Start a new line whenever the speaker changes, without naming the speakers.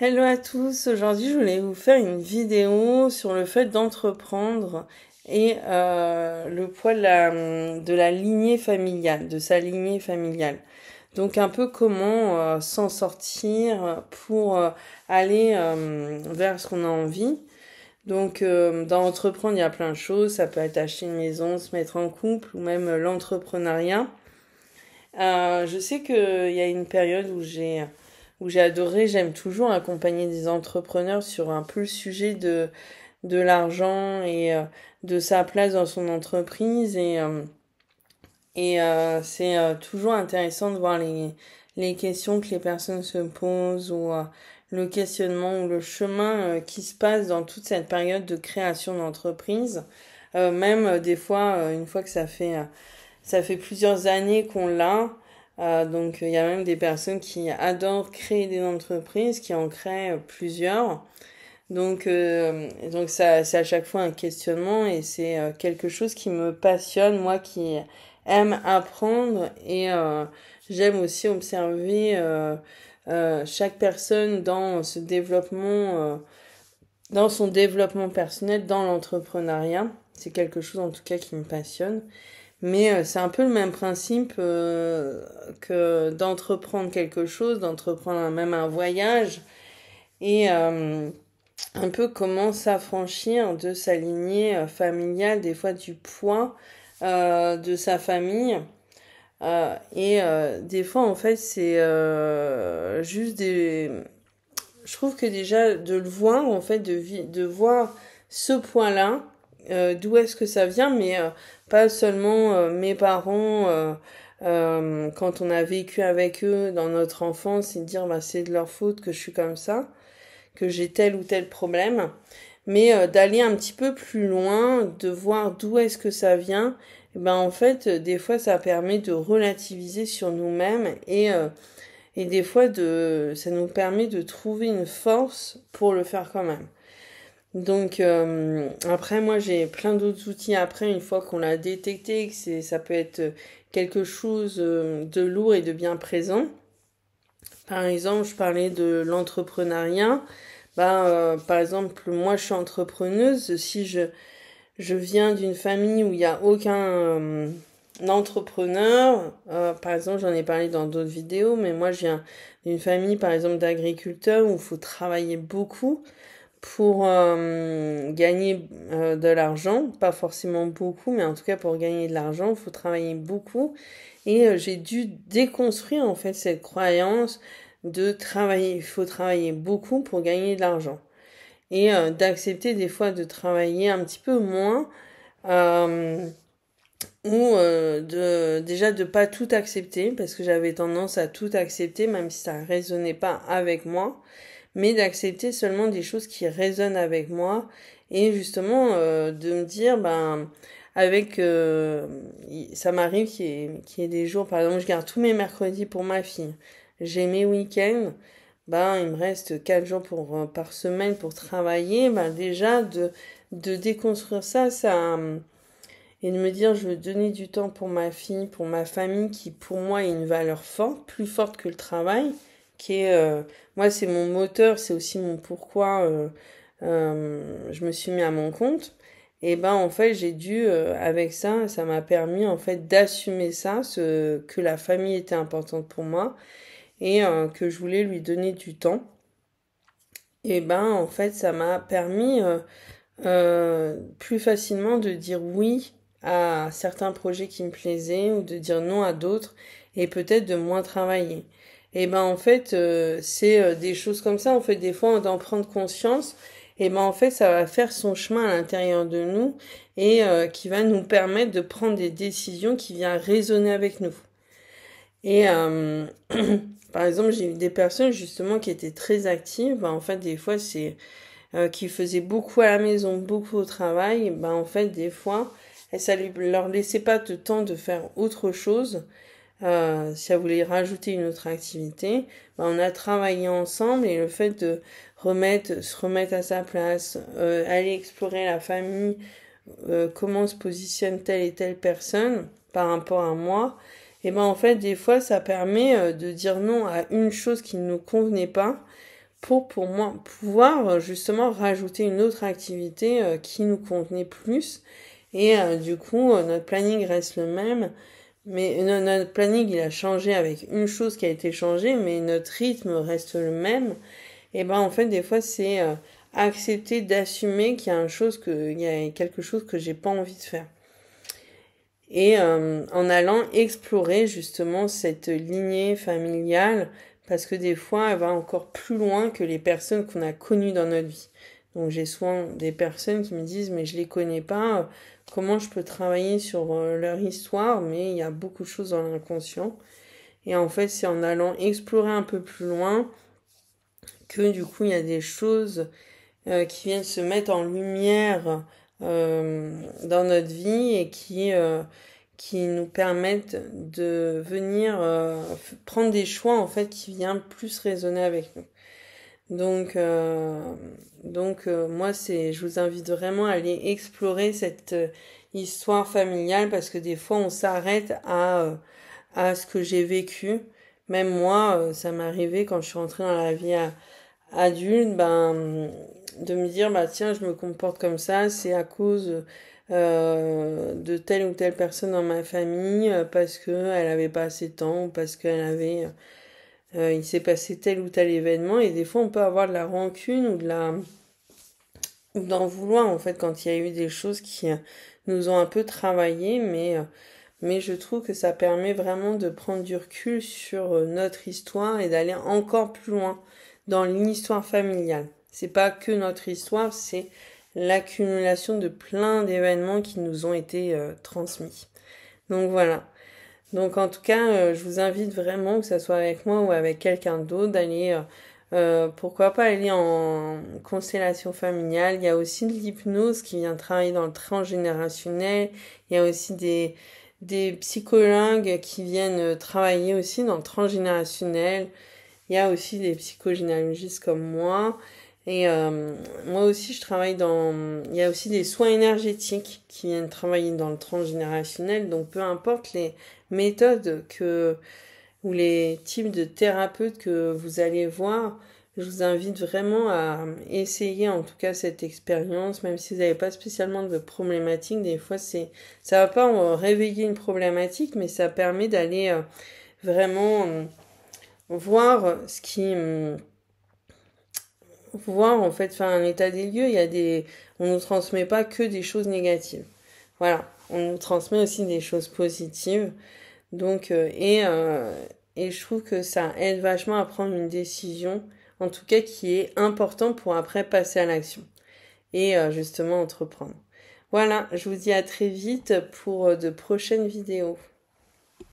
Hello à tous, aujourd'hui je voulais vous faire une vidéo sur le fait d'entreprendre et le poids de la lignée familiale, de sa lignée familiale. Donc un peu comment s'en sortir pour aller vers ce qu'on a envie. Donc dans entreprendre il y a plein de choses, ça peut être acheter une maison, se mettre en couple ou même l'entrepreneuriat. Je sais qu'il y a une période où j'ai adoré, j'aime toujours accompagner des entrepreneurs sur un peu le sujet de l'argent et de sa place dans son entreprise et c'est toujours intéressant de voir les questions que les personnes se posent ou le questionnement ou le chemin qui se passe dans toute cette période de création d'entreprise. Même des fois, une fois que ça fait plusieurs années qu'on l'a. Donc il y a même des personnes qui adorent créer des entreprises, qui en créent plusieurs. Donc ça, c'est à chaque fois un questionnement et c'est quelque chose qui me passionne, moi qui aime apprendre et j'aime aussi observer chaque personne dans ce développement, dans son développement personnel, dans l'entrepreneuriat. C'est quelque chose en tout cas qui me passionne. Mais c'est un peu le même principe que d'entreprendre quelque chose, d'entreprendre même un voyage et un peu comment s'affranchir de sa lignée familiale, des fois du poids de sa famille. Des fois, en fait, c'est juste des... Je trouve que déjà, de le voir, en fait, de voir ce poids-là, d'où est-ce que ça vient, mais pas seulement mes parents, quand on a vécu avec eux dans notre enfance, et dire bah, c'est de leur faute que je suis comme ça, que j'ai tel ou tel problème, mais d'aller un petit peu plus loin, de voir d'où est-ce que ça vient, et ben en fait, des fois, ça permet de relativiser sur nous-mêmes et des fois, ça nous permet de trouver une force pour le faire quand même. Donc après moi j'ai plein d'autres outils après une fois qu'on l'a détecté que ça peut être quelque chose de lourd et de bien présent. Par exemple, je parlais de l'entrepreneuriat. Par exemple, moi je suis entrepreneuse. Si je viens d'une famille où il n'y a aucun entrepreneur, par exemple, j'en ai parlé dans d'autres vidéos, mais moi je viens d'une famille par exemple d'agriculteurs où il faut travailler beaucoup pour gagner de l'argent, pas forcément beaucoup, mais en tout cas pour gagner de l'argent, il faut travailler beaucoup. Et j'ai dû déconstruire en fait cette croyance de travailler, il faut travailler beaucoup pour gagner de l'argent. Et d'accepter des fois de travailler un petit peu moins, euh, ou déjà de pas tout accepter, parce que j'avais tendance à tout accepter, même si ça résonnait pas avec moi mais d'accepter seulement des choses qui résonnent avec moi et justement de me dire avec ça m'arrive qu'il y ait des jours par exemple je garde tous mes mercredis pour ma fille, j'ai mes week-ends, il me reste 4 jours par semaine pour travailler, déjà de déconstruire ça et de me dire je veux donner du temps pour ma fille, pour ma famille qui pour moi est une valeur forte, plus forte que le travail, qui est moi c'est mon moteur, c'est aussi mon pourquoi je me suis mis à mon compte. Et en fait j'ai dû avec ça, ça m'a permis en fait d'assumer ça, que la famille était importante pour moi et que je voulais lui donner du temps. Et en fait ça m'a permis plus facilement de dire oui à certains projets qui me plaisaient ou de dire non à d'autres et peut-être de moins travailler. Et en fait c'est des choses comme ça en fait des fois d'en prendre conscience et en fait ça va faire son chemin à l'intérieur de nous et qui va nous permettre de prendre des décisions qui viennent résonner avec nous. Et par exemple j'ai eu des personnes justement qui étaient très actives, en fait des fois c'est qui faisaient beaucoup à la maison, beaucoup au travail, en fait, des fois, ça leur laissait pas de temps de faire autre chose. Si elle voulait rajouter une autre activité, on a travaillé ensemble et le fait de se remettre à sa place, aller explorer la famille, comment se positionne telle et telle personne par rapport à moi, et en fait, des fois, ça permet de dire non à une chose qui ne nous convenait pas pour moi pouvoir justement rajouter une autre activité qui nous convenait plus. Et du coup, notre planning reste le même. Mais notre planning, il a changé avec une chose qui a été changée, mais notre rythme reste le même. Et ben en fait, des fois, c'est accepter d'assumer qu'il y a quelque chose que j'ai pas envie de faire. Et en allant explorer justement cette lignée familiale, parce que des fois, elle va encore plus loin que les personnes qu'on a connues dans notre vie. Donc j'ai souvent des personnes qui me disent, mais je les connais pas, comment je peux travailler sur leur histoire, mais il y a beaucoup de choses dans l'inconscient. Et en fait, c'est en allant explorer un peu plus loin que du coup, il y a des choses qui viennent se mettre en lumière dans notre vie et qui nous permettent de venir prendre des choix en fait qui viennent plus résonner avec nous. Donc, moi, je vous invite vraiment à aller explorer cette histoire familiale parce que des fois, on s'arrête à ce que j'ai vécu. Même moi, ça m'est arrivé quand je suis rentrée dans la vie adulte, ben, de me dire, bah tiens, je me comporte comme ça, c'est à cause de telle ou telle personne dans ma famille, parce qu'elle avait pas assez de temps, ou parce il s'est passé tel ou tel événement, et des fois on peut avoir de la rancune ou d'en vouloir en fait quand il y a eu des choses qui nous ont un peu travaillé, mais je trouve que ça permet vraiment de prendre du recul sur notre histoire et d'aller encore plus loin dans l'histoire familiale. C'est pas que notre histoire, c'est l'accumulation de plein d'événements qui nous ont été transmis. Donc voilà. Donc en tout cas, je vous invite vraiment, que ce soit avec moi ou avec quelqu'un d'autre, d'aller, pourquoi pas aller en constellation familiale. Il y a aussi de l'hypnose qui vient travailler dans le transgénérationnel. Il y a aussi des psychologues qui viennent travailler aussi dans le transgénérationnel. Il y a aussi des psychogénéalogistes comme moi. Et moi aussi, je travaille il y a aussi des soins énergétiques qui viennent travailler dans le transgénérationnel. Donc, peu importe les méthodes ou les types de thérapeutes que vous allez voir, je vous invite vraiment à essayer en tout cas cette expérience, même si vous n'avez pas spécialement de problématique. Des fois, ça va pas réveiller une problématique, mais ça permet d'aller vraiment voir voir en fait faire un état des lieux. On nous transmet pas que des choses négatives. Voilà, on nous transmet aussi des choses positives. Donc et je trouve que ça aide vachement à prendre une décision, en tout cas qui est important pour après passer à l'action et justement entreprendre. Voilà, je vous dis à très vite pour de prochaines vidéos.